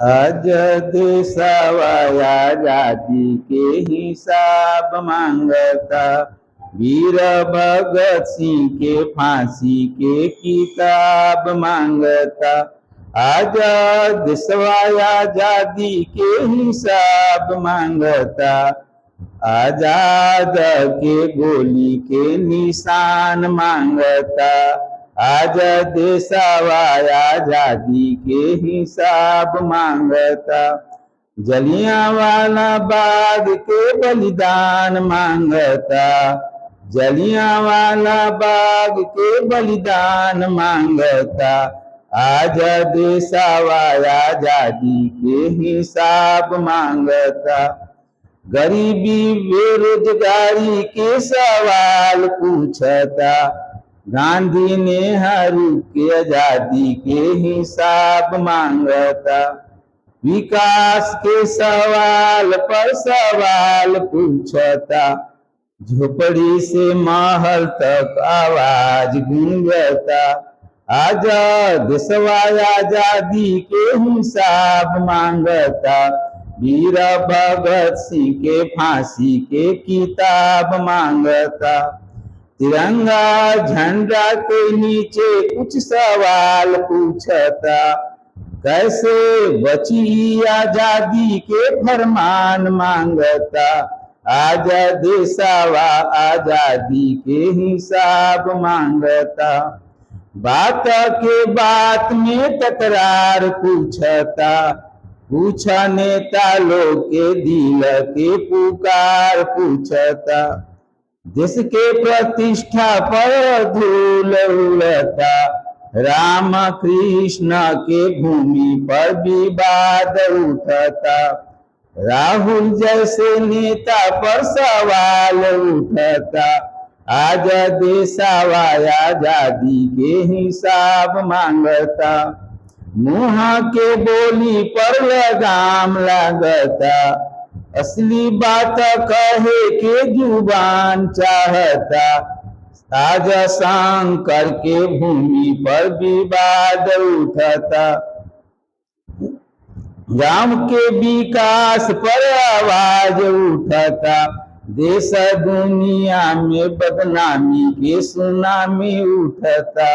आज देशवाया आजादी के हिसाब मांगता, वीर भगत सिंह के फांसी के किताब मांगता। आज देशवाया आजादी के हिसाब मांगता, आजाद के गोली के निशान मांगता। आज देशवा आजादी के हिसाब मांगता, जलियांवाला बाग के बलिदान मांगता। जलियांवाला बाग के बलिदान मांगता, आज देशवा आजादी के हिसाब मांगता। गरीबी बेरोजगारी के सवाल पूछता, गांधी नेहरू के आजादी के हिसाब मांगता। विकास के सवाल पर सवाल पूछता, झोपड़ी से महल तक आवाज गूंजता। आज देशवा आजादी के हिसाब मांगता, वीर भगत सिंह के फांसी के किताब मांगता। तिरंगा झंडा के नीचे कुछ सवाल पूछता, कैसे बची आजादी के फरमान मांगता। आज देशवा आजादी के हिसाब मांगता। बात के बात में तकरार पूछता, पूछा नेता लोग के दिल के पुकार पूछता। देश के प्रतिष्ठा पर धूल उड़ता, राम कृष्ण के भूमि पर विवाद उठता। राहुल जैसे नेता पर सवाल उठता, आज देशवा आजादी के हिसाब मांगता। मुँह के बोली पर लगाम लगता, असली बात कहे के जुबान चाहता। आज शंकर के भूमि पर विवाद उठता, गांव के विकास पर आवाज उठता। देश दुनिया में बदनामी के सुनामी उठता,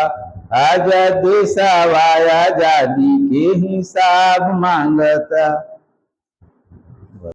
आज देशवा आजादी के हिसाब मांगता।